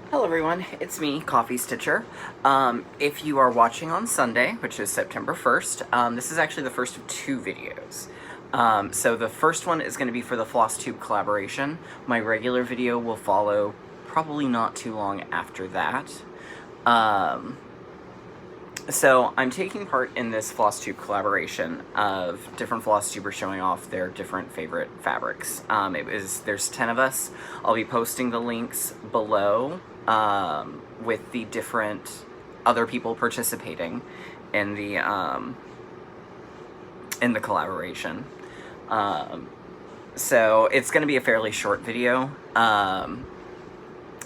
Hello everyone, it's me, Coffee Stitcher. If you are watching on Sunday, which is September 1st, this is actually the first of two videos. So the first one is going to be for the FlossTube collaboration. My regular video will follow probably not too long after that. So I'm taking part in this FlossTube collaboration of different FlossTubers showing off their different favorite fabrics. There's 10 of us. I'll be posting the links below with the different other people participating in the collaboration. So it's going to be a fairly short video.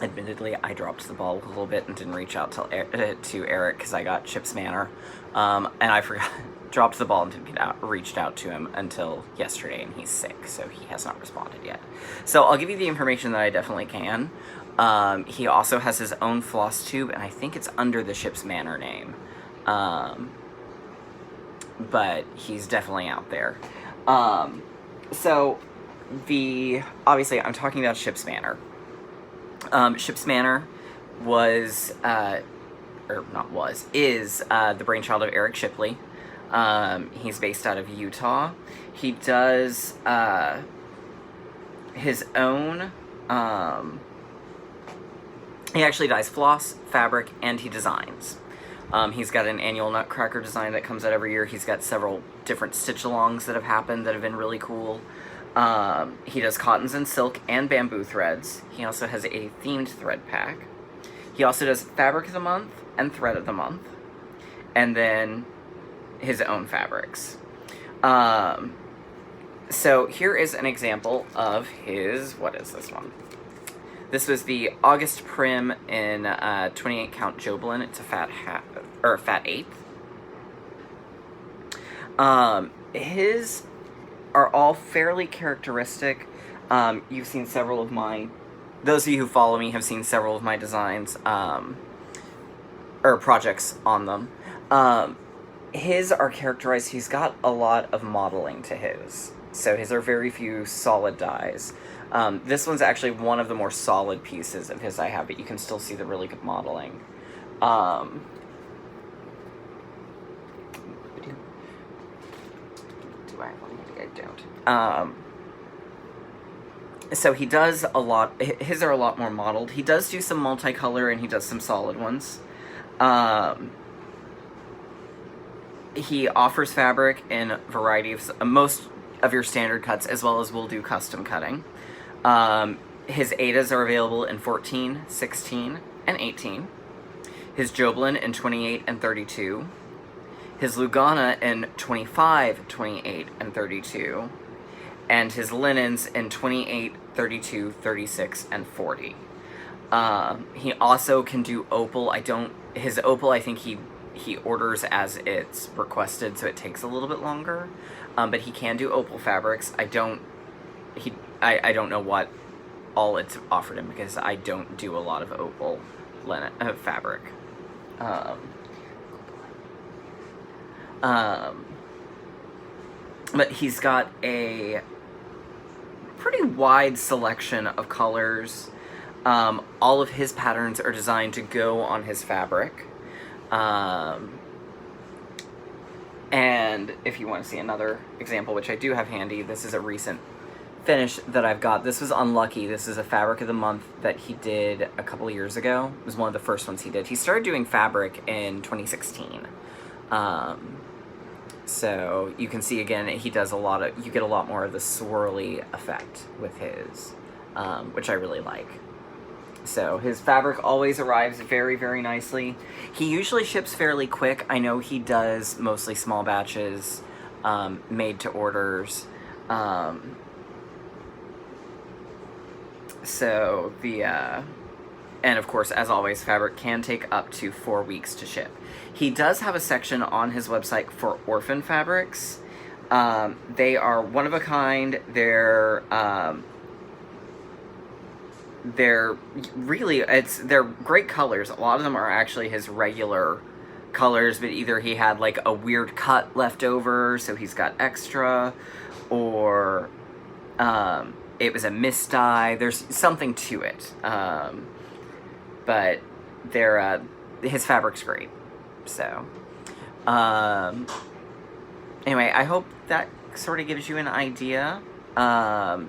Admittedly, I dropped the ball a little bit and didn't reach out to Eric because I got Chip's Manor, and I forgot dropped the ball and didn't reached out to him until yesterday, and he's sick, so he has not responded yet. So I'll give you the information that I definitely can. He also has his own FlossTube, and I think it's under the Chip's Manor name, but he's definitely out there. So obviously I'm talking about Chip's Manor. Chip's Manor is the brainchild of Eric Shipley. He's based out of Utah. He does his own, he actually dyes floss, fabric, and he designs. He's got an annual Nutcracker design that comes out every year. He's got several different stitch-alongs that have happened that have been really cool. He does cottons and silk and bamboo threads. He also has a themed thread pack. He also does fabric of the month and thread of the month, and then his own fabrics. So here is an example of his, what is this one? This was the August Prim in 28 count Joblin. It's a fat eighth. His are all fairly characteristic. You've seen several of those of you who follow me have seen several of my designs, or projects on them. His are characterized, he's got a lot of modeling to his. So his are very few solid dyes. This one's actually one of the more solid pieces of his I have, but you can still see the really good modeling. So he does a lot, his are a lot more modeled. He does do some multicolor and he does some solid ones. He offers fabric in a variety of, most of your standard cuts, as well as we'll do custom cutting. His Adas are available in 14, 16, and 18. His Joblin in 28 and 32. His Lugana in 25, 28, and 32. And his linens in 28, 32, 36, and 40. He also can do opal. His opal, I think he orders as it's requested, so it takes a little bit longer. But he can do opal fabrics. I don't know what all it's offered him, because I don't do a lot of opal linen fabric. But he's got a pretty wide selection of colors. All of his patterns are designed to go on his fabric. And if you want to see another example, which I do have handy, this is a recent finish that I've got. This was Unlucky. This is a fabric of the month that he did a couple of years ago. It was one of the first ones he did. He started doing fabric in 2016. So you can see again, he does you get a lot more of the swirly effect with his, which I really like. So his fabric always arrives very, very nicely. He usually ships fairly quick. I know he does mostly small batches, made to orders. And of course, as always, fabric can take up to 4 weeks to ship. He does have a section on his website for orphan fabrics. They are one of a kind. They're great colors. A lot of them are actually his regular colors, but either he had like a weird cut left over, so he's got extra, or it was a misdye. There's something to it. but his fabric's great. So, anyway, I hope that sort of gives you an idea of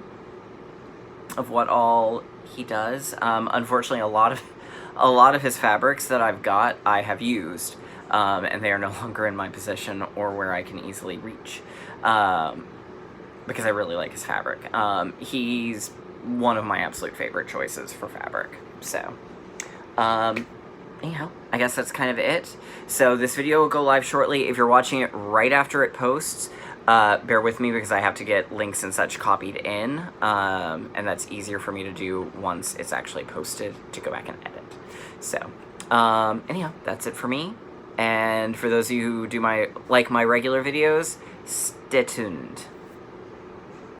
what all he does. Unfortunately, a lot of his fabrics that I've got, I have used, and they are no longer in my possession or where I can easily reach, because I really like his fabric. He's one of my absolute favorite choices for fabric. So, anyhow, I guess that's kind of it. So this video will go live shortly. If you're watching it right after it posts, bear with me because I have to get links and such copied in, and that's easier for me to do once it's actually posted to go back and edit. So, anyhow, that's it for me. And for those of you who do my regular videos, stay tuned.